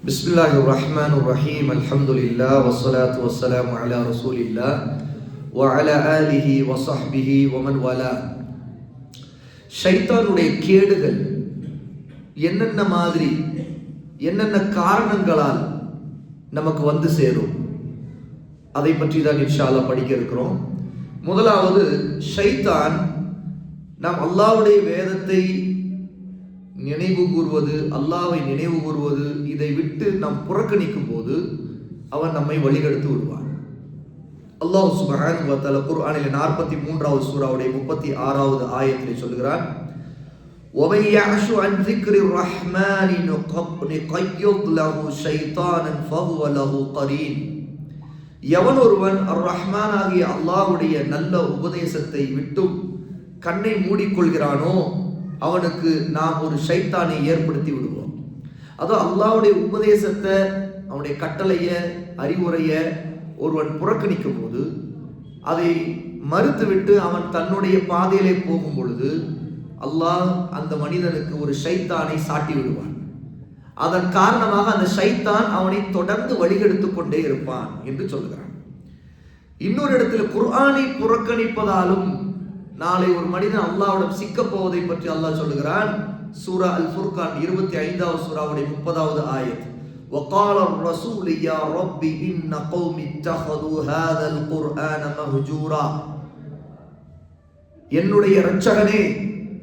பிஸ்மில்லாஹிர் ரஹ்மானிர் ரஹீம். அல்ஹம்துலில்லாஹ் வஸ்ஸலாத்து வஸ்ஸலாமு அலா ரசூலில்லாஹ் வ அலா ஆலிஹி வ ஸஹ்பிஹி வ மன் வலா. ஷைத்தானுடைய கேடுகள் என்னென்ன மாதிரி என்னென்ன காரணங்களால் நமக்கு வந்து சேரும் அதை பற்றி தான் இன்ஷா அல்லாஹ் படிக்க இருக்கிறோம். முதலாவது, ஷைத்தான் நாம் அல்லாஹ்வுடைய வேதத்தை நினைவு கூறுவது, அல்லாஹ்வை நினைவு கூறுவது, இதை விட்டு நாம் புறக்கணிக்கும் போது அவன் நம்மை வழிகெடுத்து விடுவான். அல்லாஹ் சுப்ஹானஹு வ தஆலா குர்ஆனில் 43வது சூராவுடைய 36வது ஆயத்திலே சொல்கிறான், وَمَن يَعْشُ عَنْ ذِكْرِ الرَّحْمَنِ نُقَيِّضْ لَهُ شَيْطَانًا فَهُوَ لَهُ قَرِينٌ. எவன் ஒருவன் அர் ரஹ்மான் ஆகிய அல்லாஹ்வுடைய நல்ல உபதேசத்தை விட்டு கண்ணை மூடிக்கொள்கிறானோ அவனுக்கு நாம் ஒரு ஷைத்தானை ஏற்படுத்தி விடுவோம். அதுவும் அல்லாஹ்வுடைய உபதேசத்தை, அவனுடைய கட்டளைய, அறிவுரைய ஒருவன் புறக்கணிக்கும் போது, அதை மறுத்துவிட்டு அவன் தன்னுடைய பாதையிலே போகும் பொழுது அல்லாஹ் அந்த மனிதனுக்கு ஒரு ஷைத்தானை சாட்டி விடுவான். அதன் காரணமாக அந்த ஷைத்தான் அவனை தொடர்ந்து வழிகெடுத்து கொண்டே இருப்பான் என்று சொல்கிறான். இன்னொரு இடத்துல குர்ஆனை புறக்கணிப்பதாலும் நாளை ஒரு மனிதன் அல்லாஹ்விடம் சிக்க போவதை பற்றி அல்லாஹ் சொல்லுகிறான். சூரா அல் ஃபுர்கான் 25வது சூராவுடைய 30வது ஆயத், وقال الرسول يا رب ان قوم اتخذوا هذا القرآن مهجورا. என்னுடைய இரட்சகனே,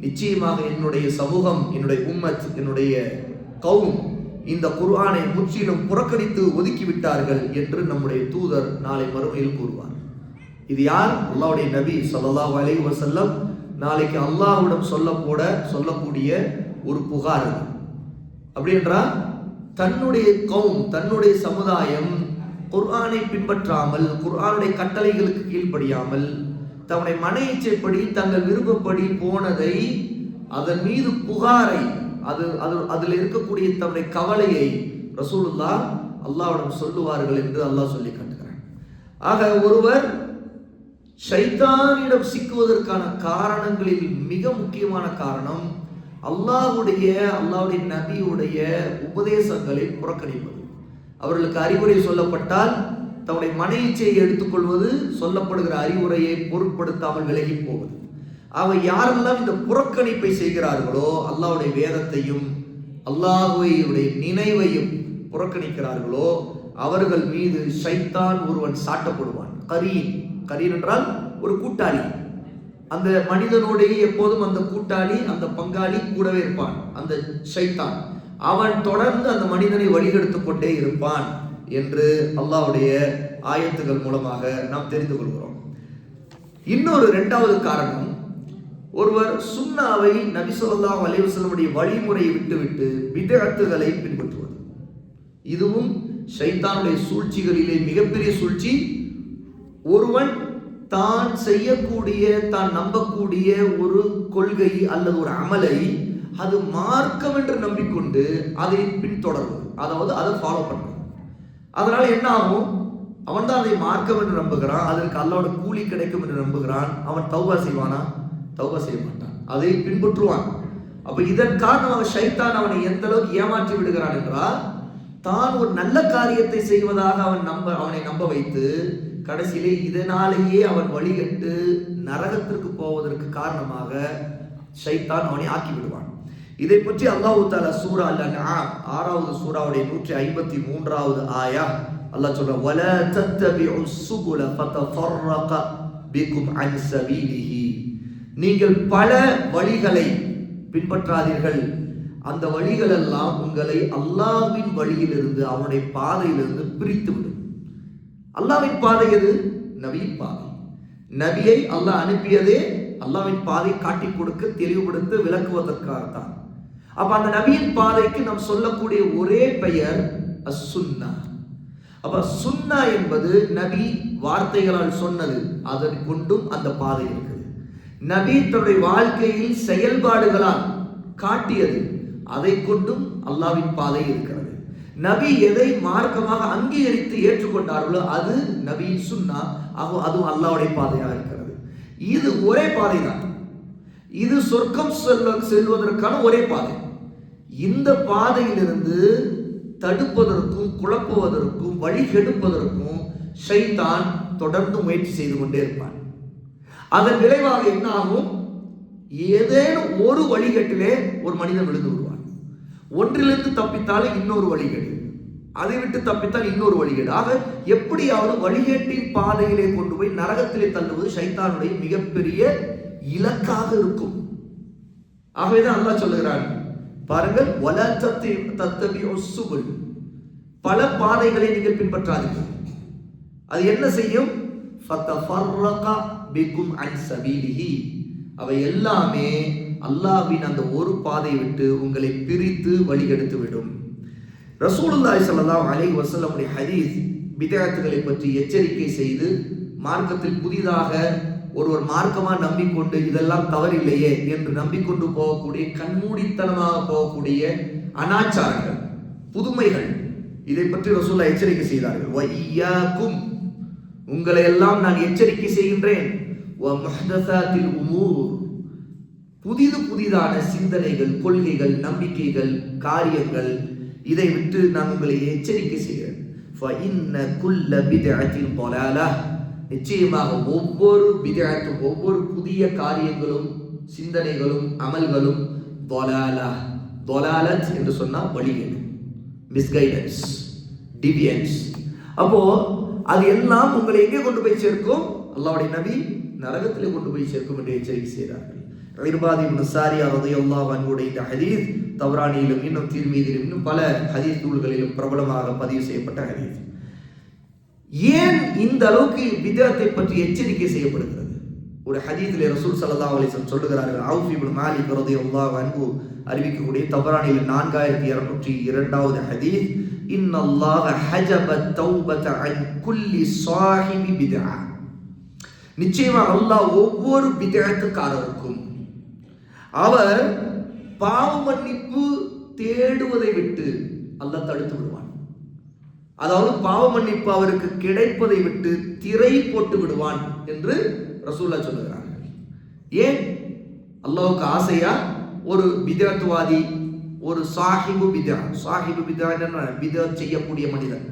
நிச்சயமாக என்னுடைய சமூகம், என்னுடைய உம்மத், என்னுடைய கௌம் இந்த குர்ஆனை முற்றிலும் புறக்கணித்து ஒதுக்கிவிட்டார்கள் என்று நம்முடைய தூதர் நாளை மறுமையில் கூறுவார். இது யார்? அல்லாஹ்வுடைய நபி ஸல்லல்லாஹு அலைஹி வஸல்லம் நாளைக்கு அல்லாஹ்விடம் சொல்லக்கூடிய ஒரு புகார். அப்படி என்றால் தன்னுடைய கௌம், தன்னுடைய சமுதாயம் குர்ஆனை பின்பற்றாமல், குர்ஆனுடைய கட்டளைகளுக்கு கீழ்ப்படியாமல், தன்னுடைய மன இச்சைப்படி தங்கள் விருப்பப்படி போனதை, அதன் மீது புகாரை, அதில் இருக்கக்கூடிய தன்னுடைய கவலையை ரசூலுல்லாஹ் அல்லாஹ்விடம் சொல்லுவார்கள் என்று அல்லாஹ் சொல்லி காட்டுகிறான். ஆக ஒருவர் ஷைத்தானிடம் சிக்குவதற்கான காரணங்களில் மிக முக்கியமான காரணம் அல்லாஹ்வுடைய நபியுடைய உபதேசங்களை புறக்கணிப்பது. அவர்களுக்கு அறிவுரை சொல்லப்பட்டால் தன்னுடைய மன இச்சையை எடுத்துக்கொள்வது, சொல்லப்படுகிற அறிவுரையை பொருட்படுத்தாமல் விலகி போவது. அவை யாரெல்லாம் இந்த புறக்கணிப்பை செய்கிறார்களோ, அல்லாஹ்வுடைய வேதத்தையும் அல்லாஹ்வுடைய நினைவையும் புறக்கணிக்கிறார்களோ அவர்கள் மீது ஷைத்தான் ஒருவன் சாட்டப்படுவான். கரீன் என்றால் ஒரு கூட்டாளி. அந்த மனிதனுடைய எப்போதும் அந்த கூட்டாளி, அந்த பங்காளி கூடவே இருப்பான், அந்த ஷைத்தான். அவன் தொடர்ந்து அந்த மனிதனை வழிகெடுத்து கொண்டே இருப்பான் என்று அல்லாஹ்வுடைய ஆயத்துகள் மூலமாக நாம் தெரிந்து கொள்கிறோம். இன்னொரு இரண்டாவது காரணம், ஒருவர் சுன்னாவை, நபி ஸல்லல்லாஹு அலைஹி வஸல்லம் வழிமுறையை விட்டுவிட்டு பித்அத்துகளை பின்பற்றுவது. இதுவும் ஷைத்தானுடைய சூழ்ச்சிகளிலே மிகப்பெரிய சூழ்ச்சி. ஒருவன் தான் செய்யக்கூடிய, தான் நம்பக்கூடிய ஒரு கொள்கை அல்லது ஒரு அமலை அது மார்க்கம் என்று நம்பிக்கொண்டு அதை பின்தொடர்வது, அதாவது அதை ஃபாலோ பண்றது. அதனால என்ன ஆகும்? அவன் தான் அதை மார்க்கம் என்று நம்புகிறான், அதற்கு அல்லாஹ்வோட கூலி கிடைக்கும் என்று நம்புகிறான். அவன் தௌபா செய்வானா? தௌபா செய்ய மாட்டான், அதை பின்பற்றுவான். அப்ப இதன் காரணமாக ஷைத்தான் அவனை எந்த அளவுக்கு ஏமாற்றி விடுகிறான் என்றால், தான் ஒரு நல்ல காரியத்தை செய்வதாக அவனை நம்ப வைத்து கடைசியிலே இதனாலேயே அவன் வழிகட்டு நரகத்திற்கு போவதற்கு காரணமாக ஷைத்தான் அவனை ஆக்கி விடுவான். இதை பற்றி அல்லாஹ் தஆலா சூரா அல்-அன்ஆம் 6வது சூராவுடைய 153வது ஆயா அல்லாஹ் சொல்றான், வலா தத்தபிஉஸ் சுபுல ஃபதஃபர்ரக பிகும் அன் சபீலிஹி. நீங்கள் பல வழிகளை பின்பற்றாதீர்கள், அந்த வழிகள் எல்லாம் உங்களை அல்லாஹ்வின் வழியிலிருந்து, அவனுடைய பாதையிலிருந்து பிரித்து விடும். அல்லாஹ்வின் பாதை எது? நபியின் பாதை. நபியை அல்லாஹ் அனுப்பியதே அல்லாஹ்வின் பாதை காட்டி கொடுக்க, தெளிவுபடுத்த, விளக்குவதற்காகத்தான். அப்ப அந்த நபியின் பாதைக்கு நாம் சொல்லக்கூடிய ஒரே பெயர் அஸ்-சுன்னா. அப்ப சுன்னா என்பது நபி வார்த்தைகளால் சொன்னது, அதன் கொண்டும் அந்த பாதை இருக்குது. நபி தன்னுடைய வாழ்க்கையில் செயல்பாடுகளால் காட்டியது, அதை கொண்டும் அல்லாஹ்வின் பாதை இருக்கிறது. நபி எதை மார்க்கமாக அங்கீகரித்து ஏற்றுக்கொண்டார்களோ அது நபியின் சுன்னா, அதுவும் அல்லாஹ்வுடைய பாதையாக இருக்கிறது. இது ஒரே பாதை தான். இது சொர்க்கம் செல்வதற்கான ஒரே பாதை. இந்த பாதையிலிருந்து தடுப்பதற்கும் குழப்புவதற்கும் வழி கெடுப்பதற்கும் ஷைத்தான் தொடர்ந்து முயற்சி செய்து கொண்டே இருப்பான். அதன் விளைவாக என்ன ஆகும்? ஏதேனும் ஒரு வழிகட்டிலே ஒரு மனிதன் விழுந்து விடுவான். ஒன்றிலிருந்து தப்பித்தாலே இன்னொரு வழிகேடு, அதை விட்டு தப்பித்தால் இன்னொரு வழிகேடு. ஆக எப்படியாவது வழிகேட்டின் பாதையிலே கொண்டு போய் நரகத்திலே தள்ளுவது ஷைத்தானுடைய மிகப்பெரிய இலக்காக இருக்கும். ஆகவேதான் அல்லாஹ் சொல்லுகிறான், பாருங்கள், வலா தத்தபிஉஸ் சுபுல், பல பாதைகளை நீங்கள் பின்பற்றாதீர்கள். அது என்ன செய்யும்? ஃபதஃபர்ரக பிகும் அன் சபீலிஹி, அவை எல்லாமே அல்லாஹ்வின் அந்த ஒரு பாதை விட்டு உங்களை பிரித்து வழிகெடுத்து விடும். ரசூலுல்லாஹி ஸல்லல்லாஹு அலைஹி வஸல்லம் உடைய ஹதீஸ் பித்அத்துகளை பற்றி எச்சரிக்கை செய்து, மார்க்கத்தில் புதிதாக ஒருவர் மார்க்கமா நம்பிக்கொண்டு இதெல்லாம் தவறில்லையே என்று நம்பிக்கொண்டு போகக்கூடிய, கண்மூடித்தனமாக போகக்கூடிய அனாச்சாரங்கள், புதுமைகள், இதை பற்றி ரசூலுல்லாஹ் எச்சரிக்கை செய்தார்கள். வஇய்யாக்கும், உங்களை எல்லாம் நான் எச்சரிக்கை செய்கின்றேன். வமுஹ்தஸாத்தில் உமூர், புதிதான சிந்தனைகள், கொள்கைகள், நம்பிக்கைகள், காரியங்கள், இதை விட்டு நான் உங்களை எச்சரிக்கை செய்கிறேன். ஃபஇன்ன குல்ல பித்அத்தின் ضلالة, நிச்சயமாக ஒவ்வொரு பித்அத்தும், ஒவ்வொரு புதிய காரியங்களும், சிந்தனைகளும், அமல்களும் ضلالة என்று சொன்னா வழிகேடு, மிஸ்கைடன்ஸ், டிவியன்ஸ். அப்போ அது எல்லாம் உங்களை எங்கே கொண்டு போய் சேர்க்கும்? அல்லாஹ்வுடைய நபி நரகத்திலே கொண்டு போய் சேர்க்கும் என்று எச்சரிக்கை செய்கிறார்கள். இர்பாத் இப்னு சாரியா ரலியல்லாஹு அன்ஹு இந்த ஹதீஸ் தப்ரானியிலும் இன்னும் திர்மிதியிலும் இன்னும் பல ஹதீஸ் நூல்களிலும் பிரபலமாக பதிவு செய்யப்பட்ட ஹதீஸ். ஏன் இந்த அளவுக்கு பித்அத்தை பற்றி எச்சரிக்கை செய்யப்படுகிறது? ஒரு ஹதீஸிலே ரசூல் ஸல்லல்லாஹு அலைஹி வஸல்லம் சொல்லுகிறார்கள், அவுஃப் இப்னு மாலிக் ரலியல்லாஹு அன்ஹு அறிவிக்கக்கூடிய தப்ரானியில் 4202வது ஹதீஸ், இன்னல்லாஹ ஹஜப தௌபத அன் குல்லி ஸாஹிபி பித்அ, நிச்சயமாக அல்லாஹ் ஒவ்வொரு பித்அத்துக்காரருக்கும் அவர் பாவ மன்னிப்பு தேடுவதை விட்டு அல்லாஹ் தடுத்து விடுவான். அதாவது பாவ மன்னிப்பு அவருக்கு கிடைப்பதை விட்டு திரை போட்டு விடுவான் என்று ரசூலுல்லாஹ் சொல்லுகிறார்கள். ஏன்? அல்லாஹ்வுக்கு ஆசையா ஒரு பித்அத்வாதி, ஒரு சாஹிபு பித்அ என்ன, பித்அத் செய்யக்கூடிய மனிதன்,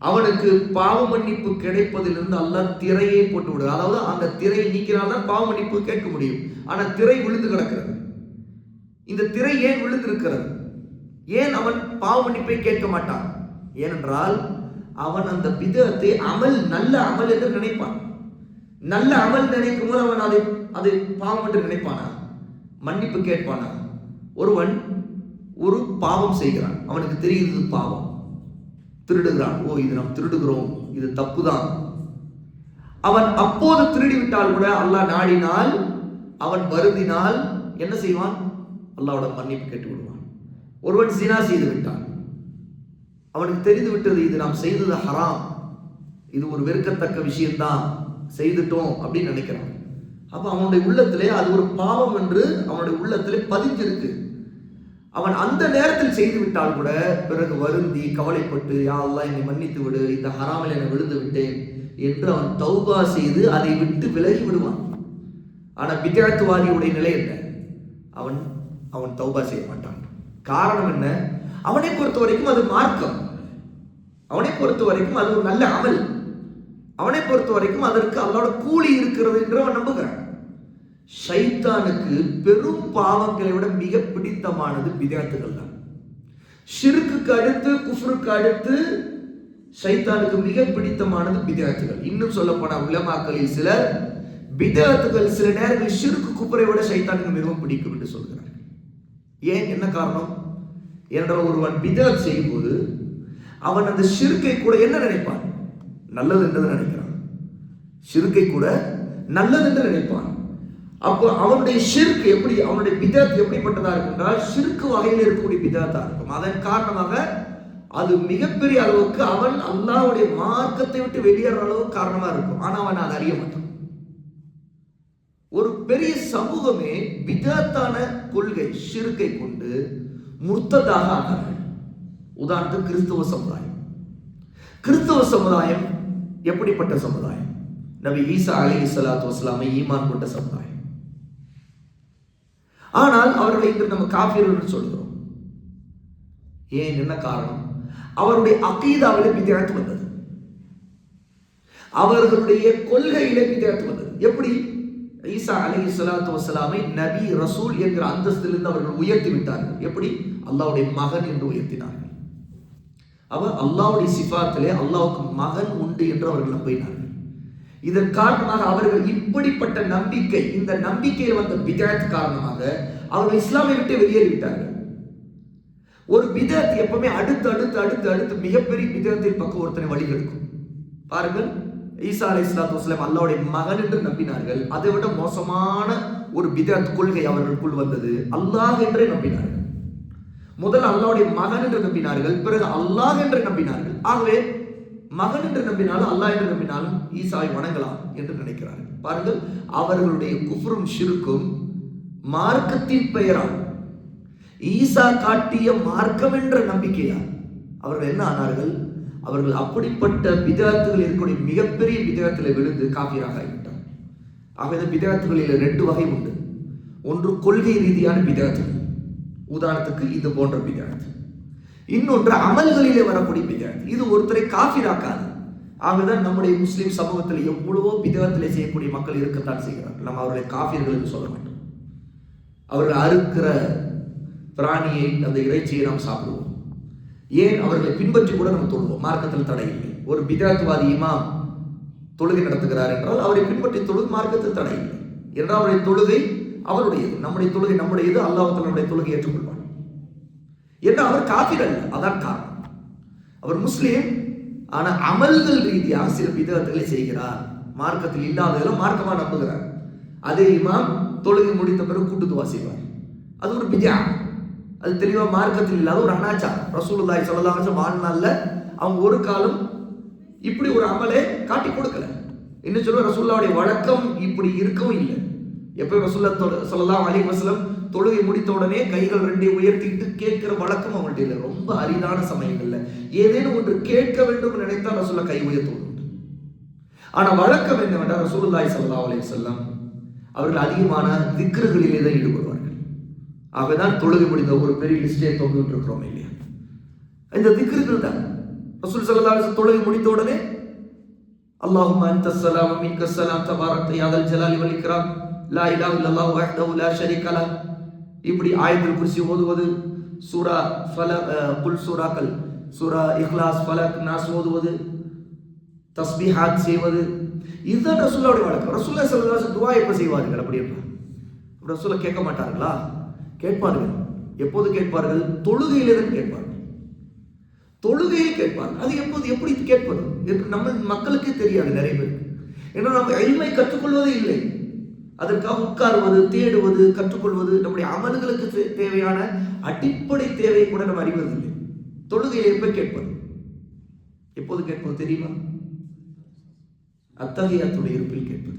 அவனுக்கு பாவ மன்னிப்பு கிடைப்பதிலிருந்து அல்லாஹ் திரையை போட்டு விடுவது. அதாவது அந்த திரையை நீக்கினால்தான் பாவ மன்னிப்பு கேட்க முடியும். ஆனால் திரை விழுந்து கிடக்கிறது. இந்த திரை ஏன் விழுந்திருக்கிறது? ஏன் அவன் பாவ மன்னிப்பை கேட்க மாட்டான்? ஏனென்றால் அவன் அந்த பித்அத்தை அமல், நல்ல அமல் என்று நினைப்பான். நல்ல அமல் நினைக்கும் போது அவன் அதை பாவம் என்று நினைப்பானா? மன்னிப்பு கேட்பானா? ஒருவன் ஒரு பாவம் செய்கிறான், அவனுக்கு தெரியுது பாவம், திருடுகிறான், ஓ இது நாம் திருடுகிறோம், இது தப்புதான். அவன் அப்போது திருடிவிட்டால் கூட அல்லாஹ் நாடினால், அவன் வருந்தினால் என்ன செய்வான்? அல்லாஹ்வோட மன்னிப்பு கேட்டு விடுவான். ஒருவன் ஜினா செய்து விட்டான், அவனுக்கு தெரிந்து விட்டது இது நாம் செய்தது ஹராம், இது ஒரு வெறுக்கத்தக்க விஷயம்தான், செய்துட்டோம் அப்படின்னு நினைக்கிறான். அப்ப அவனுடைய உள்ளத்திலே அது ஒரு பாவம் என்று அவனுடைய உள்ளத்திலே பதிஞ்சிருக்கு. அவன் அந்த நேரத்தில் செய்து விட்டால் கூட பிறகு வருந்தி கவலைப்பட்டு, யா அல்லாஹ் என்னை மன்னித்து விடு, இந்த ஹராமில் என்னை விழுந்து விட்டேன் என்று அவன் தௌபா செய்து அதை விட்டு விலகி விடுவான். ஆனால் பித்அத்வாதியுடைய நிலை என்ன? அவன் தௌபா செய்ய மாட்டான். காரணம் என்ன? அவனை பொறுத்த வரைக்கும் அது மார்க்கம், அவனை பொறுத்த வரைக்கும் அது ஒரு நல்ல அமல், அவனை பொறுத்த வரைக்கும் அதற்கு அல்லாஹ்வோட கூலி இருக்கிறது என்று அவன் நம்புகிறான். ஷைத்தானுக்கு பெரும் பாவங்களை விட மிக பிடித்தமானது பித்அத்துகள் தான். ஷிர்க்குக்கு அடுத்து, குஃப்ருக்கு அடுத்து ஷைத்தானுக்கு மிக பிடித்தமானது பித்அத்துகள். இன்னும் சொல்ல போனா உலமாக்களில் சிலர் பித்அத்துகள் சில நேரங்களில் ஷிர்க்கு, குஃப்ரை விட ஷைத்தானுக்கு மிகவும் பிடிக்கும் என்று சொல்கிறார்கள். ஏன்? என்ன காரணம்? ஏனென்றால் ஒருவன் பித்அத் செய்யும் போது அவன் அந்த ஷிர்க்கை கூட என்ன நினைப்பான்? நல்லது என்று நினைக்கிறான். ஷிர்க்கை கூட நல்லது என்று நினைப்பான். அப்போ அவனுடைய ஷிர்க் எப்படி, அவனுடைய பித்அத் எப்படிப்பட்டதா இருக்குன்றால் ஷிர்க் வகையில் இருக்கக்கூடிய பித்அத்தா இருக்கும். அதன் காரணமாக அது மிகப்பெரிய அளவுக்கு அவன் அல்லாஹ்வுடைய மார்க்கத்தை விட்டு வெளியேற அளவுக்கு காரணமா இருக்கும். ஆனா அவன் அதை அறிய மாட்டான். ஒரு பெரிய சமூகமே பித்அத்தான கொள்கை, ஷிர்க்கை கொண்டு முர்த்ததாக ஆனார்கள். உதாரணத்துக்கு கிறிஸ்தவ சமுதாயம். கிறிஸ்தவ சமுதாயம் எப்படிப்பட்ட சமுதாயம்? நபி ஈசா அலைஹிஸ்ஸலாத்து வஸ்ஸலாமை ஈமான் கொண்ட சமுதாயம். ஆனால் அவர்களை இன்று நம்ம காஃபிர்கள் என்று சொல்கிறோம். ஏன்? என்ன காரணம்? அவருடைய அகீதாவிலே பித்அத் வந்தது, அவர்களுடைய கொள்கையிலே பித்அத் வந்தது. எப்படி? ஈசா அலைஹிஸ்ஸலாத்து வஸ்ஸலாமை நபி ரசூல் என்கிற அந்தஸ்திலிருந்து அவர்கள் உயர்த்தி விட்டார்கள். எப்படி? அல்லாஹ்வுடைய மகன் என்று உயர்த்தினார்கள். அவர் அல்லாஹ்வுடைய சிஃபாத்திலே அல்லாஹ்வுக்கு மகன் உண்டு என்று அவர்கள் நம்பினார்கள். இதன் காரணமாக அவர்கள் இப்படிப்பட்ட நம்பிக்கை, இந்த நம்பிக்கையில் வந்த பித்அத் காரணமாக அவர்கள் இஸ்லாமை விட்டு வெளியேறிவிட்டார்கள். ஒரு பித்அத் எப்பவுமே அடுத்து அடுத்து அடுத்து அடுத்து மிகப்பெரிய பித்அத்தின் பக்கம் ஒருத்தனை வழிகெடுக்கும். பாருங்கள், ஈசா அலைஹிஸ்ஸலாத்து வஸ்ஸலாம் அல்லாஹ்வுடைய மகன் என்று நம்பினார்கள். அதை விட மோசமான ஒரு பித்அத் கொள்கை அவர்களுக்குள் வந்தது. அல்லாஹ் என்றே நம்பினார்கள். முதல் அல்லாஹ்வுடைய மகன் என்று நம்பினார்கள், பிறகு அல்லாஹ் என்று நம்பினார்கள். ஆகவே மகன் என்று நம்பினாலும் அல்லாஹ் என்று நம்பினாலும் ஈசாவை வணங்கலாம் என்று நினைக்கிறார்கள். பாருங்கள், அவர்களுடைய குஃப்ரும் ஷிர்க்கும் மார்க்கத்தின் பெயரால், ஈசா காட்டிய மார்க்கம் என்ற நம்பிக்கையால் அவர்கள் என்ன ஆனார்கள்? அவர்கள் அப்படிப்பட்ட பித்அத்துகள் இருக்கக்கூடிய மிகப்பெரிய பித்அத்திலே விழுந்து காஃபிராக ஆகிவிட்டார். ஆகவே பித்அத்துகளில் 2 வகை உண்டு. ஒன்று கொள்கை ரீதியான பித்அத், உதாரணத்துக்கு இது போன்ற பித்அத். இன்னொன்று அமல்களிலே வரக்கூடிய பித்அத். இது ஒருத்தரை காஃபிராக்காது. ஆகதான் நம்முடைய முஸ்லிம் சமூகத்தில் எவ்வளவோ பித்அத்திலே செய்யக்கூடிய மக்கள் இருக்கத்தான் செய்கிறார்கள். நம்ம அவர்களை காஃபிர்கள் என்று சொல்ல மாட்டோம். அவர்கள் அறுக்கிற பிராணியை, அந்த இறைச்சியை நாம் சாப்பிடுவோம். ஏன்? அவர்களை பின்பற்றி கூட நம்ம தொழுவோம். மார்க்கத்தில் தடை இல்லை. ஒரு பித்அத்வாதி இமாம் தொழுகை நடத்துகிறார் என்றால் அவரை பின்பற்றி தொழுது மார்க்கத்தில் தடை இல்லை. என்றால் அவருடைய தொழுகை அவருடையது, நம்முடைய தொழுகை நம்முடையது. அல்லாஹ் நம்முடைய தொழுகை ஏற்றுக்கொள்வார் என்று அவர் காஃபிர் அல்ல. அதான் காரணம். அவர் முஸ்லீம், ஆனால் அமல்கள் ரீதியாக சில பித்அத்துகளை செய்கிறார். மார்க்கத்தில் இல்லாததெல்லாம் மார்க்கமாக நம்புகிறார். அதே இமாம் தொழுகை முடித்த பிறகு கூட்டு துவா செய்வார். அது ஒரு பித்அத். அது தெளிவாக மார்க்கத்தில் இல்லாத ஒரு அனாச்சாரம். ரசூலுல்லாஹி ஸல்லல்லாஹு அலைஹி வஸல்லம் வாழ்நாள்ல அவங்க ஒரு காலம் இப்படி ஒரு அமலே காட்டி கொடுக்கல. என்ன சொல்லுவோம், ரசூலுல்லாஹ்வுடைய வழக்கம் இப்படி இருக்கவும் இல்லை. எப்போ ரசூலுல்லாஹி ஸல்லல்லாஹு அலைஹி வஸல்லம் தொழுகை முடித்த உடனே கைகள் 2 உயர்த்திட்டு கேட்கிற வழக்கம் அவங்கள்ட்ட இல்லை. ரொம்ப அரிதான சமயங்கள்ல ஏதேனும் ஒன்று கேட்க வேண்டும் நினைத்தால் ரசூலுல்லாஹ் கை உயர்த்துவது. ஆனா வழக்கம் என்னவென்றால் ரசூலுல்லாஹி ஸல்லல்லாஹு அலைஹி வஸல்லம் அவர்கள் அதிகமான திக்ருகளிலே தான் ஈடுபடுவார்கள். ஆகதான் தொழுகை முடிந்த ஒரு பெரிய லிஸ்டே தொங்கிட்டு இருக்கிறோம் இல்லையா? இந்த திக்ருகள் தான். ரசூல் ஸல்லல்லாஹு அலைஹி வஸல்லம் தொழுகை முடித்த உடனே அல்லாஹும்ம அன்தஸ் ஸலாம் வ மின்கஸ் ஸலாம் தபாரக்த யா தல் ஜலாலி வல் இக்ராம் லா இலாஹ இல்லல்லாஹு வஹ்தஹு லா ஷரீக லஹ், இப்படி ஆயத்துல் குர்சி ஓதுவது, சூரா ஃபலக், குல் சூராக்கள், சூரா இக்லாஸ், ஃபலக், நாஸ் ஓதுவது, தஸ்பீஹாத் செய்வது, இதுதான் ரசூலுல்லாஹ்வுடைய வழக்கம். ரசூலுல்லாஹி ஸல்லல்லாஹு அலைஹி வஸல்லம் துஆ எப்ப செய்வார்கள்? அப்படி ரசூலுல்லாஹ் கேட்க மாட்டார்களா? கேட்பார்கள். எப்போது கேட்பார்கள்? தொழுகையிலே தான் கேட்பார்கள். தொழுகையில் கேட்பார்கள். அது எப்போது, எப்படி கேட்பது என்று நம்ம மக்களுக்கே தெரியாது நிறைய பேர். ஏன்னா நம்ம இல்மை கற்றுக்கொள்வதே இல்லை. அதற்காக உட்காருவது, தேடுவது, கற்றுக்கொள்வது, நம்முடைய அமல்களுக்கு தேவையான அடிப்படை தேவையை கூட நம்ம அறிவதில்லை. தொழுகையில் எப்ப கேட்பது? எப்போது கேட்பது தெரியுமா? அத்தஹியாத்துடைய இருப்பில் கேட்பது.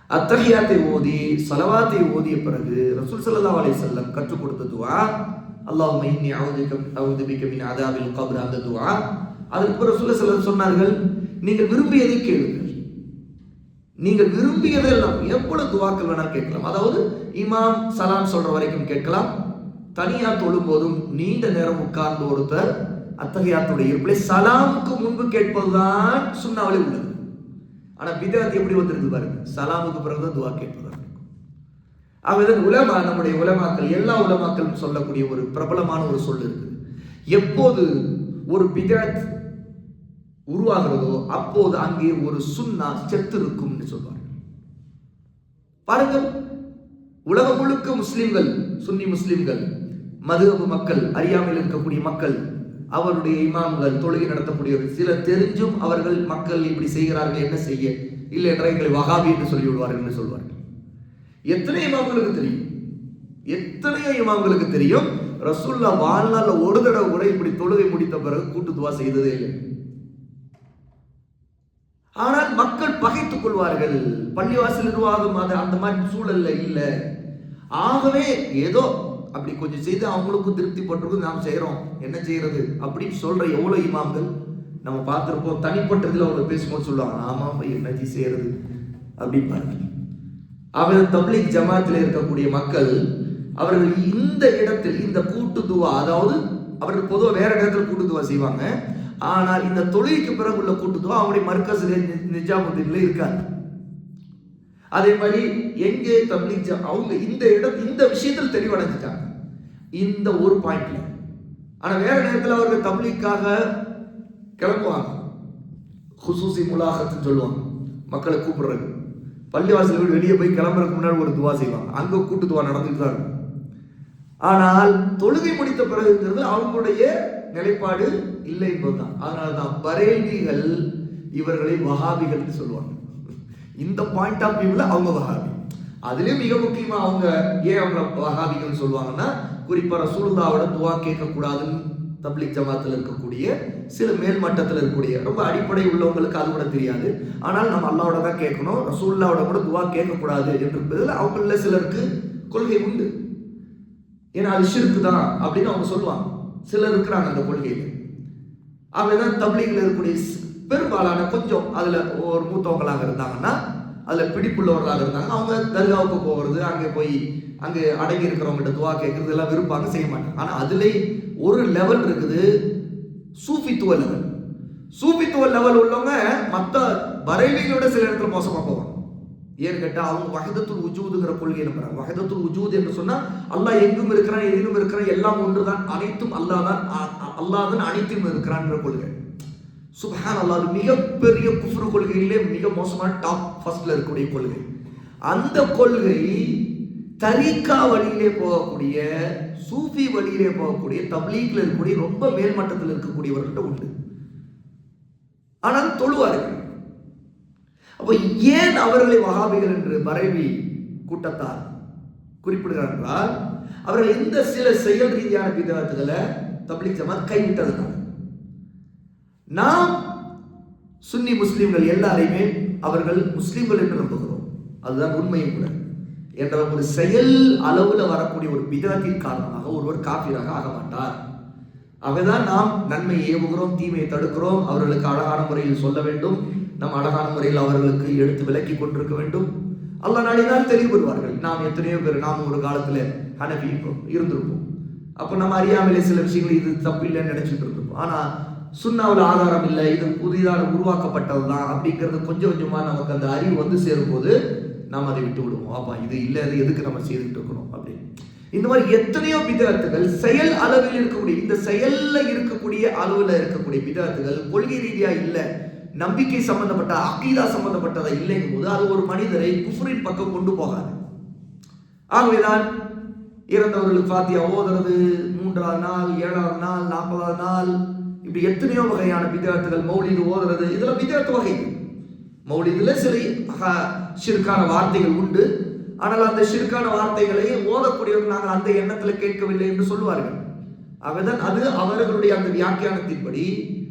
அத்தஹியாத்தை ஓதி ஸலவாத்தை ஓதிய பிறகு ரசூல் ஸல்லல்லாஹு அலைஹி வஸல்லம் கற்றுக் கொடுத்த துஆ அல்லாஹும்ம இன்னி அஊது பிக மின் அஸாபில் கப்ர், அந்த துஆ. அதற்கு ரசூல் ஸல்லல்லாஹு அலைஹி வஸல்லம் சொன்னார்கள், நீங்கள் விரும்பியதை கேளுங்கள். நீங்கள் விரும்பியதெல்லாம் எவ்வளவு துஆக்கள் வேணாலும் கேட்கலாம். அதாவது இமாம் சலாம் சொல்ற வரைக்கும் கேட்கலாம். தனியா தொழும் போதும் நீண்ட நேரம் உட்கார்ந்து ஒருத்தர் அத்தஹியாத்துடைய இருப்பிலே சலாமுக்கு முன்பு கேட்பதுதான் சுன்னாவிலே உள்ளது. ஆனா பித்அத் எப்படி வந்திருக்கு பாருங்க, சலாமுக்கு பிறகுதான் துஆ கேட்பதா. ஆகவே உலமா, நம்முடைய உலமாக்கள், எல்லா உலமாக்களும் சொல்லக்கூடிய ஒரு பிரபலமான ஒரு சொல் இருக்குது. எப்போது ஒரு பித்அத் உருவாகிறதோ அப்போது அங்கே ஒரு சுன்னா செத்து இருக்கும்னு சொல்வார்கள். பாருங்கள், உலகம் முழுக்க முஸ்லிம்கள், சுன்னி முஸ்லிம்கள், மதுஹப் மக்கள், அறியாமையில் இருக்கக்கூடிய மக்கள், அவருடைய இமாம்கள், தொழுகை நடத்தக்கூடியவர்கள், சிலர் தெரிஞ்சும் அவர்கள் மக்கள் இப்படி செய்கிறார்கள், என்ன செய்ய, இல்லை என்றால் எங்களை வஹாபி என்று சொல்லி விடுவார்கள் என்று சொல்வார்கள். எத்தனை இமாம்களுக்கு தெரியும், எத்தனையோ இமாம்களுக்கு தெரியும் ரசூலுல்லாஹ் வாழ்நாள்ல ஒரு தடவை கூட இப்படி தொழுகை முடித்த பிறகு கூட்டு துவா செய்ததே இல்லை. ஆனால் மக்கள் பகைத்துக் கொள்வார்கள். பள்ளிவாசல் நிர்வாகம் அந்த மாதிரி சூழல்ல இல்லை. ஆகவே ஏதோ அப்படி கொஞ்சம் செய்து அவங்களுக்கும் திருப்தி பட்டிருக்கும், நாம் செய்யறோம், என்ன செய்யறது அப்படின்னு சொல்ற எவ்வளவு இமாம்கள் நம்ம பார்த்திருப்போம். தனிப்பட்டதுல அவங்க பேசும்போது சொல்லுவாங்க, ஆமா என்ன செய்யறது அப்படின்னு. அவர் தப்லீக் ஜமாத்தில் இருக்கக்கூடிய மக்கள் அவர்கள் இந்த இடத்தில் இந்த கூட்டு துவா, அதாவது அவர்கள் பொதுவாக வேற நேரத்தில் கூட்டுதுவா செய்வாங்க. ஆனால் இந்த தொழுகைக்கு பிறகு உள்ள கூட்டுதுவா அவங்களுடைய மர்கஸ்ல நிஜாமுதீன்ல இருக்காது. அதே மாதிரி எங்கே தப்லீக் அவங்க இந்த விஷயத்தில் தெளிவடைஞ்சிட்டாங்க இந்த ஒரு பாயிண்ட்ல. ஆனா வேற நேரத்தில் அவர்கள் தப்லீக்காக கிளம்புவாங்க. ஹுசூசி முலாகத்துன்னு சொல்லுவாங்க, மக்களை கூப்பிடுறது. பள்ளிவாசல் விட்டு வெளியே போய் கிளம்புறதுக்கு முன்னாடி ஒரு துவா செய்வாங்க. அங்க கூட்டு துவா நடந்துட்டு தான் இருக்கும். ஆனால் தொழுகை முடித்த பிறகுங்கிறது அவங்களுடைய நிலைப்பாடு இல்லை என்பதுதான். அதனாலதான் பரேல்விகள் இவர்களை வஹாபிகள் சொல்லுவாங்க. இந்த பாயிண்ட் ஆஃப் வியூல அவங்க வஹாபி. அதுலயும் மிக முக்கியமா அவங்க ஏன் அவங்க வஹாபிகள் சொல்லுவாங்கன்னா, குறிப்பா ரசூலுல்லாஹ்வோட துவா கேட்கக்கூடாதுன்னு தப்லீக் ஜமாத்தில் இருக்கக்கூடிய சில மேல் மட்டத்தில் இருக்கக்கூடிய ரொம்ப அடிப்படை உள்ளவங்களுக்கு அது கூட தெரியாது. ஆனால் நம்ம அல்லாவோட தான் கேட்கணும், ரசூலுல்லாஹ்வோட கூட துவா கேட்கக்கூடாது என்பதில் அவங்கள சிலருக்கு கொள்கை உண்டு. ஏன்னா அது ஷிர்க் தான் அப்படின்னு அவங்க சொல்லுவாங்க. சிலர் இருக்கிறாங்க அந்த கொள்கையில். அவங்கதான் தப்லீக்ல இருக்கக்கூடிய பெரும்பாலான கொஞ்சம் அதுல ஒரு மூத்தவங்களாக இருந்தாங்கன்னா, அதுல பிடிப்புள்ளவர்களாக இருந்தாங்க, அவங்க தர்காவுக்கு போகிறது, அங்கே போய் அங்கே அடங்கி இருக்கிறவங்ககிட்ட துவா கேட்கறது எல்லாம் விருப்பாங்க, செய்ய மாட்டாங்க. ஆனா அதுல ஒரு லெவல் இருக்குது, சூஃபித்துவ லெவல். சூஃபித்துவ லெவல் உள்ளவங்க மற்ற பரேலிகளோட சில இடத்துல மோசமா போவாங்க. ஏன்னு கேட்டா அவங்க வஹதத்துல் உஜூதுங்கிற கொள்கை நம்புறாங்க. வஹதத்துல் உஜூத் என்று சொன்னா அல்லாஹ் எங்கும் இருக்கிறான், எதிலும் இருக்கிறான், எல்லாம் ஒன்றுதான், அனைத்தும் அல்லாஹ் தான் அனைத்தும் இருக்கிறான்ற கொள்கை. சுப்ஹான் அல்லாஹ், மிகப்பெரிய குஃப்ரு கொள்கையிலே மிக மோசமான டாப் ஃபர்ஸ்ட்ல இருக்கக்கூடிய கொள்கை. அந்த கொள்கை தரீக்கா வழியிலே போகக்கூடிய, சூஃபி வழியிலே போகக்கூடிய, தப்லீக்ல இருக்கக்கூடிய ரொம்ப மேல்மட்டத்தில் இருக்கக்கூடியவர்கள்ட்ட உண்டு. ஆனால் தொழுவார்கள். அப்ப ஏன் அவர்களை வஹாபிகள் என்று பரேலி கூட்டத்தார் குறிப்பிடுகிறார் என்றால், அவர்கள் எந்த சில செயல் ரீதியான பிதஅத்துகளை தப்லீக் ஜமாத் கைவிட்டதுனால. நாம் சுன்னி முஸ்லிம்கள் எல்லாரையுமே அவர்கள் முஸ்லிம்கள் என்று நம்புகிறோம், அதுதான் உண்மையும் கூட. என்ற ஒரு செயல் அளவுல வரக்கூடிய ஒரு பிதஅத்தின் காரணமாக ஒருவர் காஃபிராக ஆக மாட்டார். ஆகதான் நாம் நன்மை ஏவுகிறோம், தீமையை தடுக்கிறோம், அவர்களுக்கு அழகான முறையில் சொல்ல வேண்டும், நம் அழகான முறையில் அவர்களுக்கு எடுத்து விளக்கி கொண்டிருக்க வேண்டும். அல்லாஹ் நாடினால் தெளிவுபடுவார்கள். நாம் எத்தனையோ பேர் நாம் ஒரு காலத்துல ஹனஃபி இருந்திருப்போம். அப்போ நம்ம அறியாமலே சில விஷயங்கள் இது தப்பு இல்லைன்னு நினைச்சிட்டு இருந்திருப்போம். ஆனா சுன்னாவில் ஆதாரம் இல்லை, இது புதிதாக உருவாக்கப்பட்டதுதான் அப்படிங்கிறது கொஞ்சம் கொஞ்சமா நமக்கு அந்த அறிவு வந்து சேரும்போது நாம் அதை விட்டு விடுவோம். அப்பா இது இல்லை, அது எதுக்கு நம்ம செய்துட்டு இருக்கணும் அப்படின்னு. இந்த மாதிரி எத்தனையோ பிதஅத்துகள் செயல் அளவில் இருக்கக்கூடிய, இந்த செயல்ல இருக்கக்கூடிய அளவுல இருக்கக்கூடிய பிதஅத்துகள் கொள்கை ரீதியா இல்லை, நம்பிக்கை சம்பந்தப்பட்ட அகீதா சம்பந்தப்பட்டதா இல்லைங்கும் போது அது ஒரு மனிதரை குஃப்ரின் பக்கம் கொண்டு போகாது. ஆகவேதான் இறந்தவர்களுக்கு ஃபாத்தியா ஓதுறது 3ஆவது நாள், 7ஆவது நாள், 40ஆவது நாள், இப்படி எத்தனையோ வகையான பிதஅத்துகள், மௌலிது ஓதுறது, இதெல்லாம் பிதஅத்து வகை. மௌலிதுல சில ஷிர்கான வார்த்தைகள் உண்டு. ஆனால் அந்த ஷிர்கான வார்த்தைகளை ஓதக்கூடியவர்கள் நாங்கள் அந்த எண்ணத்துல கேட்கவில்லை என்று சொல்லுவார்கள். ஆகதான் அது அவர்களுடைய அந்த வியாக்கியானத்தின்படி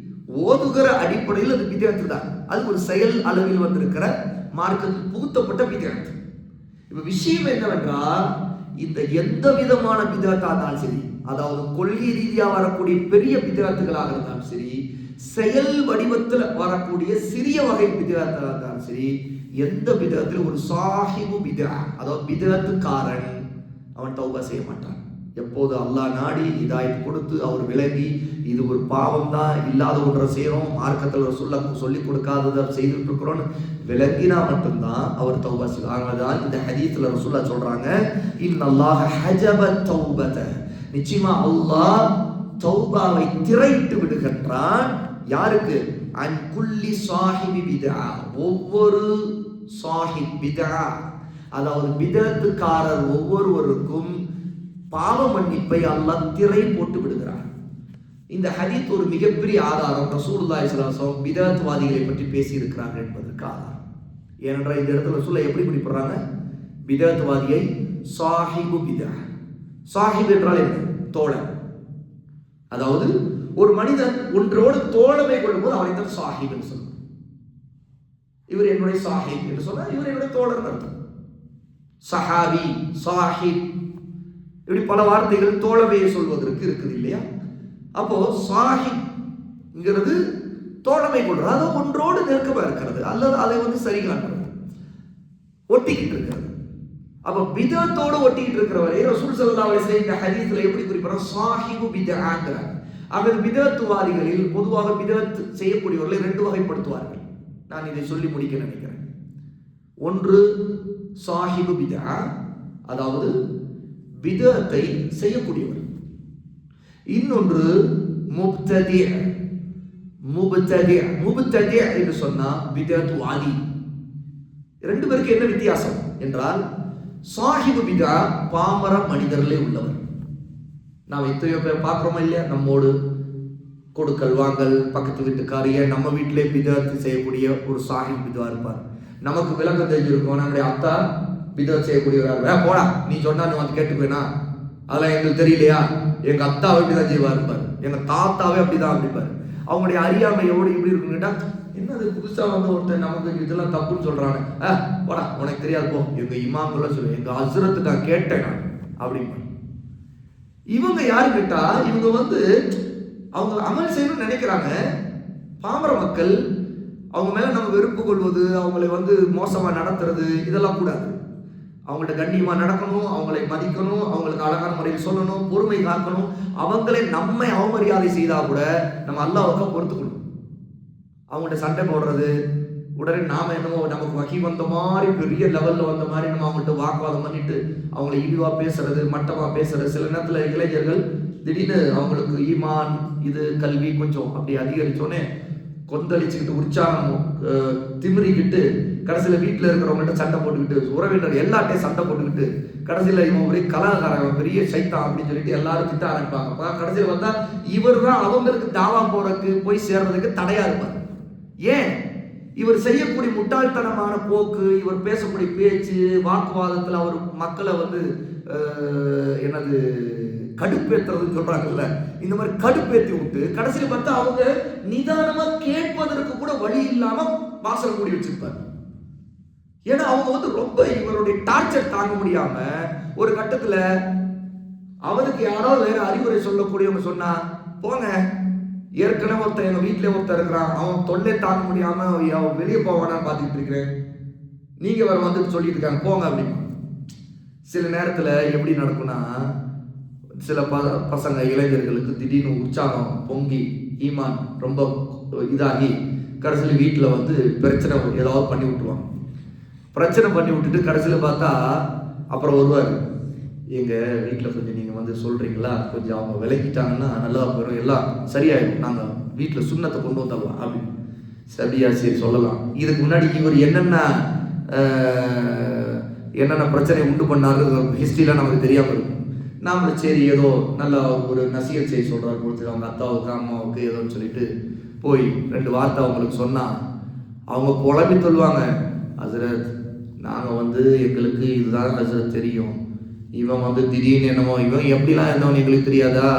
ஓதுகிற அடிப்படையில் அது பிதஅத்து தான். அது ஒரு செயல் அளவில் வந்திருக்கிற மார்க்கத்தில் புகுத்தப்பட்ட பிதஅத்து. இப்ப விஷயம் என்னவென்றால், இந்த எந்த விதமான பிதஅத்தா இருந்தாலும் சரி, அதாவது கொள்கை ரீதியா வரக்கூடிய பெரிய பிதஅத்துகளாக இருந்தாலும் சரி, செயல் வடிவத்தில் வரக்கூடிய சிறிய வகை பிதஅத்தா இருந்தாலும் சரி, எந்த பிதஅத்திலும் ஒரு சாஹிபு பிதஅ, அதாவது பிதஅத்துக்காரன் அவன் தௌபா செய்ய மாட்டான். எப்போது அல்லாஹ் நாடி ஹிதாயத் கொடுத்து அவர் விளங்கி இது ஒரு பாவம் தான், இல்லாத ஒன்றை செய்யறோம், மார்க்கத்தில் சொல்லி கொடுக்காததை செய்துட்டு இருக்கிறோம் விளங்கினா மட்டும்தான் அவர் தௌபா செய்வாங்க. அதனால இந்த ஹதீஸ்ல ரசூலுல்லாஹ் சொல்றாங்க, இன்னல்லாஹ ஹஜப தௌபத, நிச்சயமா அல்லாஹ் தௌபாவை திரையிட்டு விடுகின்றான். யாருக்கு? அன் குல்லி சாஹிபி பிதஅ, ஒவ்வொரு சாஹிப் பிதஅ, அதாவது பிதஅத்துக்காரர் ஒவ்வொருவருக்கும் பாவ மன்னிப்பை அல்லாஹ் திரை போட்டு விடுகிறார். இந்த ஹதீஸ் ஒரு மிகப்பெரிய ஆதாரம். ரசூலுல்லாஹி ஸல்லல்லாஹு அலைஹி வஸல்லம் பிதஅத்வாதிகளை பற்றி பேசி இருக்கிறார்கள் என்பதற்கு ஆதாரம். ஏனென்றால் இந்த இடத்துல ரசூலுல்லாஹ் எப்படி குறிப்பிடுறாங்க? பிதஅத்வாதியை சாஹிபு பிதஅ. சாஹிப் என்றால் என்ன? தோழன். அதாவது ஒரு மனிதன் ஒன்றோடு தோழமை கொள்ளும்போது அவரை தான் சாஹிப் என்று சொல்லுவார். இவர் என்னுடைய சாஹிப் என்று சொன்னால் இவர் என்னுடைய தோழர் அர்த்தம். சஹாபி, சாஹிப், இப்படி பல வார்த்தைகள் தோழமையை சொல்வதற்கு இருக்குது இல்லையா? அப்போ சாஹிப்ங்கிறது தோழமை கொள்றது, அது ஒன்றோடு நெருக்கமா இருக்கிறது, அல்லது அதை வந்து சரி காட்டுறது, ஒட்டிக்கிட்டு இருக்கிறது. அப்ப பிதஅத்தோடு ஒட்டிக்கிட்டு இருக்கிறவரை ரசூல் ஸல்லல்லாஹு அலைஹி வஸல்லம் இந்த ஹதீஸ்ல எப்படி குறிப்பிடுறாங்க? சாஹிபு பிதஅங்கிறாங்க. ஆக பிதஅத்துவாதிகளில் பொதுவாக பிதஅத் செய்யக்கூடியவர்களை 2 வகைப்படுத்துவார்கள். நான் இதை சொல்லி முடிக்க நினைக்கிறேன். ஒன்று சாஹிபு பிதா, அதாவது பிதஅத்தை செய்யக்கூடியவர். இன்னொன்று முப்ததி. முப்ததி என்று சொன்னா பிதஅத்துவாதி. 2 பேருக்கு என்ன வித்தியாசம் என்றால், சாஹிபு பிதா பாமர மனிதர்களே உள்ளவர். நாம் எத்தனையோ பேர் பார்க்கிறோமா இல்லையா? நம்மோடு கொடுக்கல் வாங்கல், பக்கத்து வீட்டுக்காரிய, நம்ம வீட்டிலே பிதஅத் செய்யக்கூடிய ஒரு சாஹிப் பிதா இருப்பார். நமக்கு விளக்கம் தெரிஞ்சிருக்கும், நம்முடைய அத்தா பிதஅத் செய்யக்கூடியவராக, போடா நீ சொன்னா நீ வந்து கேட்டுக்குவேனா, அதெல்லாம் எங்களுக்கு தெரியலையா, எங்க அத்தாவை இப்படிதான் செய்வார் இருப்பார், எங்க தாத்தாவே அப்படிதான் அப்படிப்பாரு. அவங்களுடைய அறியாமையோடு எப்படி இருக்குன்னு, என்னது புதுசா வந்து ஒருத்தர் நமக்கு இதெல்லாம் தப்புன்னு சொல்றாங்க, போடா உனக்கு தெரியாது போ, எங்க இமாம்கெல்லாம் சொல்லு, எங்க ஹஸ்ரத்து நான் கேட்டேன் நான் அப்படிமா. இவங்க யாரு கேட்டா, இவங்க வந்து அவங்க அமல் செய்யணும்னு நினைக்கிறாங்க. பாமர மக்கள் அவங்க மேல நம்ம வெறுப்பு கொள்வது, அவங்களை வந்து மோசமா நடத்துறது, இதெல்லாம் கூடாது. அவங்கள்ட்ட கண்ணியமா நடக்கணும், அவங்களை மதிக்கணும், அவங்களுக்கு அழகான முறையில் சொல்லணும், பொறுமை காக்கணும். அவங்களே நம்மை அவமரியாதை செய்தா கூட நம்ம அல்லாஹ்வுக்கு பொறுத்துக்கணும். அவங்கள்ட்ட சண்டை போடுறது, உடனே நாம என்னமோ நமக்கு வகி வந்த மாதிரி பெரிய லெவல்ல வந்த மாதிரி நம்ம அவங்கள்ட்ட வாக்குவாதம் பண்ணிட்டு அவங்களை இழிவா பேசுறது, மட்டமா பேசுறது. சில நேரத்துல இளைஞர்கள் திடீர்னு அவங்களுக்கு ஈமான், இது கல்வி கொஞ்சம் அப்படி அதிகரிச்சோன்னே கொந்தளிச்சுக்கிட்டு, உற்சாகம் திமிரிக்கிட்டு, கடைசியில வீட்டுல இருக்கிறவங்கள்ட்ட சண்டை போட்டுக்கிட்டு, உறவினர் எல்லாட்டையும் சண்டை போட்டுக்கிட்டு, கடைசியில இவன் ஒரே கலாகாரன், பெரிய சைத்தான் அப்படின்னு சொல்லிட்டு எல்லாரும் திட்ட ஆரம்பிப்பாங்க. கடைசியில வந்தா இவர் தான் அவங்களுக்கு தாவா போறதுக்கு போய் சேர்றதுக்கு தடையா இருப்பார். ஏன்? இவர் செய்யக்கூடிய முட்டாள்தனமான போக்கு, இவர் பேசக்கூடிய பேச்சு, வாக்குவாதத்தில் அவர் மக்களை வந்து என்னது கடுப்பேற்றுறதுன்னு சொல்றாங்கல்ல, இந்த மாதிரி கடுப்பேற்றி விட்டு கடைசியில் பார்த்தா அவங்க நிதானமா கேட்பதற்கு கூட வழி இல்லாம வாசல் மூடி வச்சிருப்பார். ஏன்னா அவங்க வந்து ரொம்ப இவருடைய டார்ச்சர் தாங்க முடியாம ஒரு கட்டத்துல அவருக்கு யாரோ வேற அறிவுரை சொல்லக்கூடியவங்க சொன்னா, போங்க, ஏற்கனவே ஒருத்தர் எங்க வீட்டிலே ஒருத்தர் இருக்கிறான், அவன் தொல்லை தாங்க முடியாம அவன் வெளியே போவானான்னு பார்த்துக்கிட்டு இருக்கிறேன், நீங்க வர வந்துட்டு சொல்லிட்டு இருக்காங்க, போங்க அப்படின்னு. சில நேரத்துல எப்படி நடக்கும்னா, சில பசங்க இளைஞர்களுக்கு திடீர்னு உற்சாகம் பொங்கி ஈமான் ரொம்ப இதாகி கடைசியில் வீட்டில் வந்து பிரச்சனை ஏதாவது பண்ணி விட்டுருவாங்க. பிரச்சனை பண்ணி விட்டுட்டு கடைசியில் பார்த்தா அப்புறம் வருவார், எங்கள் வீட்டில் கொஞ்சம் நீங்கள் வந்து சொல்கிறீங்களா, கொஞ்சம் அவங்க விலகிட்டாங்கன்னா நல்லா போயிடும், எல்லாம் சரியாயிடும், நாங்கள் வீட்டில் சுண்ணத்தை கொண்டு வந்துடலாம் அப்படின்னு. சரியா, சரி சொல்லலாம். இதுக்கு முன்னாடி இவர் என்னென்ன பிரச்சனை உண்டு பண்ணாரு ஹிஸ்ட்ரிலாம் நமக்கு தெரியாமல் இருக்கும். நாமளும் சரி ஏதோ நல்லா ஒரு நசிகத் செய்ய சொல்கிறார் கொடுத்து அவங்க அத்தாவுக்கு அம்மாவுக்கு ஏதோன்னு சொல்லிட்டு போய் 2 வார்த்தை அவங்களுக்கு சொன்னால் அவங்க புலம்பி சொல்லுவாங்க, ஹஸ்ரத் நாங்கள் வந்து எங்களுக்கு இதுதான் ஹஸ்ரத் தெரியும், இவன் வந்து திடீர்னு என்னமோ இவன் எப்படிலாம் இருந்தவன் எங்களுக்கு தெரியாதா,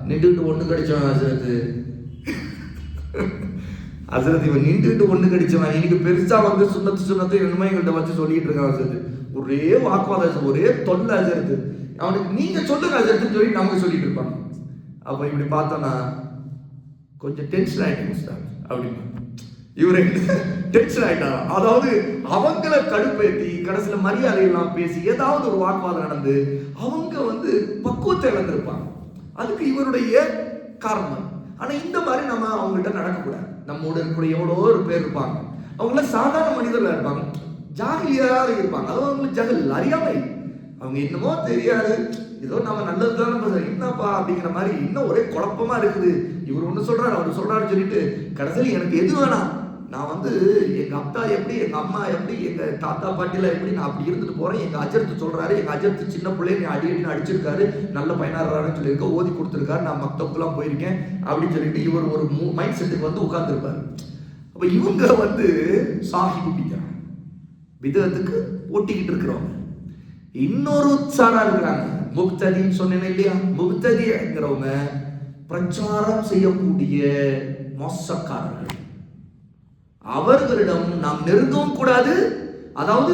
நின்றுட்டு ஒன்று கடிச்சவன் ஹஸ்ரத்து, ஹஸ்ரத் இவன் நின்றுட்டு ஒன்று கடிச்சவன், இன்னைக்கு பெருசாக வந்து சுண்ணத்து என்னமோ எங்கள்கிட்ட வச்சு சொல்லிட்டு இருக்கான் ஹஸ்ரத். ஒரே வாக்குவாதம், ஒரே தொல்லை ஹஸ்ரத், அவனுக்கு நீங்க சொல்லுங்க ஹஸ்ரத்னு சொல்லி நமக்கு சொல்லிட்டு இருப்பாங்க. அப்ப இப்படி பார்த்தோன்னா கொஞ்சம் டென்ஷன் ஆயிட்டு அப்படின்னு இவரு டென்ஷன் ஆயிட்டாங்க. அதாவது அவங்கள கடுப்பேற்றி கடைசியில மரியாதை எல்லாம் பேசி ஏதாவது ஒரு வாக்குவாதம் நடந்து அவங்க வந்து பக்குவத்தை இழந்திருப்பாங்க. அதுக்கு இவருடைய காரணம். ஆனா இந்த மாதிரி நம்ம அவங்கள்ட்ட நடக்கக்கூடாது. நம்மோட இருக்கக்கூடிய எவ்வளோ ஒரு பேர் இருப்பாங்க, அவங்கள சாதாரண மனிதர்கள் இருப்பாங்க, ஜாகிலியாக இருப்பாங்க, அதாவது அவங்களுக்கு ஜகல் அறியாமை, அவங்க என்னமோ தெரியாது, ஏதோ நம்ம நல்லது தானே என்னப்பா அப்படிங்கிற மாதிரி இன்னும் ஒரே குழப்பமா இருக்குது. இவர் ஒன்று சொல்றாரு அவர் சொல்றாரு சொல்லிட்டு கடைசியில் எனக்கு எது வேணாம், நான் வந்து எங்க அப்பா எப்படி, எங்க அம்மா எப்படி, எங்க தாத்தா பாட்டில எப்படி, நான் அப்படி இருந்துட்டு போறேன், எங்க அஜர்த்து சொல்றாரு, எங்க அஜர்த்து சின்ன பிள்ளைய நீ அடிக்கடி அடிச்சிருக்காரு, நல்ல பயனாளரான்னு சொல்லியிருக்க, ஓதி கொடுத்துருக்காரு, நான் மக்தப்புலாம் போயிருக்கேன் அப்படின்னு சொல்லிட்டு இவர் ஒரு மைண்ட் செட்டுக்கு வந்து உட்கார்ந்துருப்பாரு. அப்ப இவங்க வந்து சாஹிபு பிதஅத்துக்கு ஓட்டிக்கிட்டு இருக்கிறவங்க. இன்னொரு சாரா இருக்கிறாங்க, முப்ததின்னு சொன்னேன் இல்லையா, முப்ததிங்கிறவங்க பிரச்சாரம் செய்யக்கூடிய மோசக்காரர்கள். அவர்களிடம் நாம் நெருங்கவும் கூடாது, அதாவது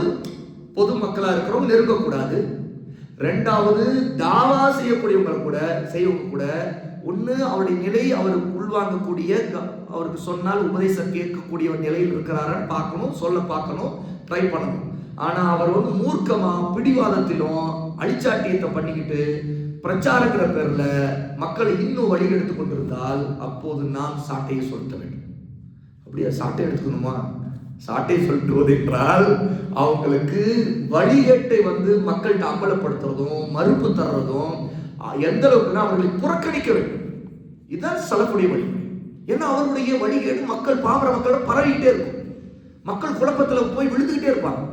பொதுமக்களா இருக்கிறவங்க நெருங்கக்கூடாது. 2வது தாவா செய்யவங்க கூட ஒண்ணு அவருடைய நிலை அவர் உள்வாங்கக்கூடிய, அவருக்கு சொன்னால் உபதேசம் கேட்கக்கூடிய நிலையில் இருக்கிறாரான்னு பார்க்கணும், சொல்ல பார்க்கணும், ட்ரை பண்ணணும். ஆனா அவர் வந்து மூர்க்கமா பிடிவாதத்திலும் அழிச்சாட்டியத்தை பண்ணிக்கிட்டு பிரச்சாரங்கிற பேர்ல மக்களை இன்னும் வழி எடுத்து கொண்டிருந்தால் அப்போது நாம் சாட்டையை சொல்ல வேண்டும். அப்படியா சாட்டை எடுத்துக்கணுமா? சாட்டை சொல்லுவது என்றால் அவங்களுக்கு வழிகேட்டை மக்கள்கிட்ட அம்பலப்படுத்துறதும் மறுப்பு தர்றதும் எந்த அளவுக்குன்னா அவர்களை புறக்கணிக்க வேண்டும். இதுதான் சலஃபுடைய வழிமுறை. ஏன்னா அவருடைய வழிகேடு மக்கள் பாமர மக்களோட பரவிக்கிட்டே இருக்கும். மக்கள் குழப்பத்துல போய் விழுந்துகிட்டே இருப்பாங்க.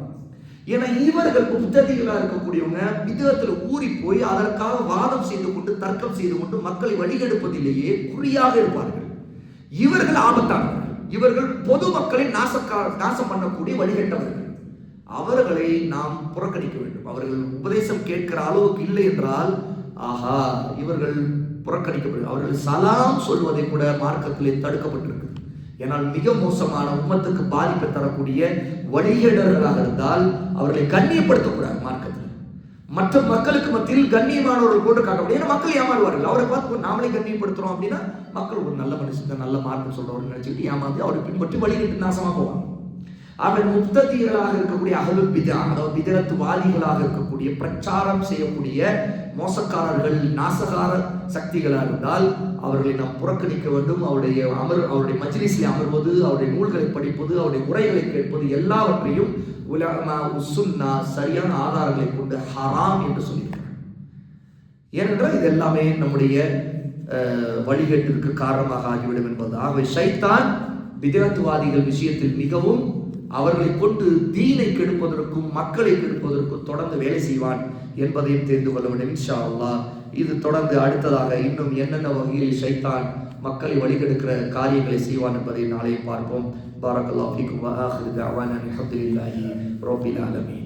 ஏன்னா இவர்கள் புத்ததிகளாக இருக்கக்கூடியவங்க விதத்துல ஊறி போய் அதற்காக வாதம் செய்து கொண்டு தர்க்கம் செய்து கொண்டு மக்களை வழிகெடுப்பதிலேயே குறியாக இருப்பார்கள். இவர்கள் ஆபத்தானவர்கள். இவர்கள் பொது மக்களை நாசம் பண்ணக்கூடிய வழிகட்டவர்கள். அவர்களை நாம் புறக்கணிக்க வேண்டும். அவர்கள் உபதேசம் கேட்கிற அளவுக்கு இல்லை என்றால் ஆஹா இவர்கள் புறக்கணிக்கப்படும். அவர்கள் சலாம் சொல்வதை கூட மார்க்கத்திலே தடுக்கப்பட்டிருக்கு. ஏனால் மிக மோசமான உம்மத்துக்கு பாதிப்பை தரக்கூடிய வழிகேடர்களாக இருந்தால் அவர்களை கண்ணியப்படுத்தக்கூடாது. மார்க்கத்தில் மற்ற மக்களுக்கு மத்தியில் கண்ணியமானவர்கள் போட்டு காட்ட முடியும். ஏன்னா மக்கள் ஏமாறுவார்கள். அவரை பார்த்து நாமளே கண்ணியப்படுத்துறோம் அப்படின்னா மக்கள் ஒரு நல்ல மனுஷன் நல்ல மார்க்கம் சொல்றவர்கள் நினைச்சுட்டு ஏமாந்து அவரை பின்பற்றி வழிகட்டு நாசமா போவாங்க. அவர்கள் முப்ததிகளாக இருக்கக்கூடிய அஹ்லுல் பித்ஆ, அதாவது பிதஅத்வாதிகளாக இருக்கக்கூடிய பிரச்சாரம் செய்யக்கூடிய மோசக்காரர்கள் நாசகார சக்திகளாக இருந்தால் அவர்களை நாம் புறக்கணிக்க வேண்டும். அவருடைய மஜ்லிஸில் அமர்வது, அவருடைய நூல்களை படிப்பது, அவருடைய உரைகளை கேட்பது எல்லாவற்றையும் உலமா உசுன்னா சரியான ஆதாரங்களை கொண்டு ஹராம் என்று சொல்லியிருக்கிறார். ஏனென்றால் இது எல்லாமே நம்முடைய வழிகேட்டிற்கு காரணமாக ஆகிவிடும் என்பது. ஆகவே ஷைத்தான் பிதஅத்வாதிகள் விஷயத்தில் மிகவும் அவர்களை கொண்டு தீனை கெடுப்பதற்கும் மக்களை கெடுப்பதற்கும் தொடர்ந்து வேலை செய்வான் என்பதையும் தெரிந்து கொள்ள வேண்டும் இன்ஷா அல்லாஹ். இது தொடர்ந்து அடுத்ததாக இன்னும் என்னென்ன வகையில் ஷைத்தான் மக்களை வழிகெடுக்கிற காரியங்களை செய்வான் என்பதை நாளை பார்ப்போம். பாரக்கல்லாஹு ஃபீக்கும் வ ஆகிரு தஅவானா அல்ஹம்துலில்லாஹி ரப்பில் ஆலமீன்.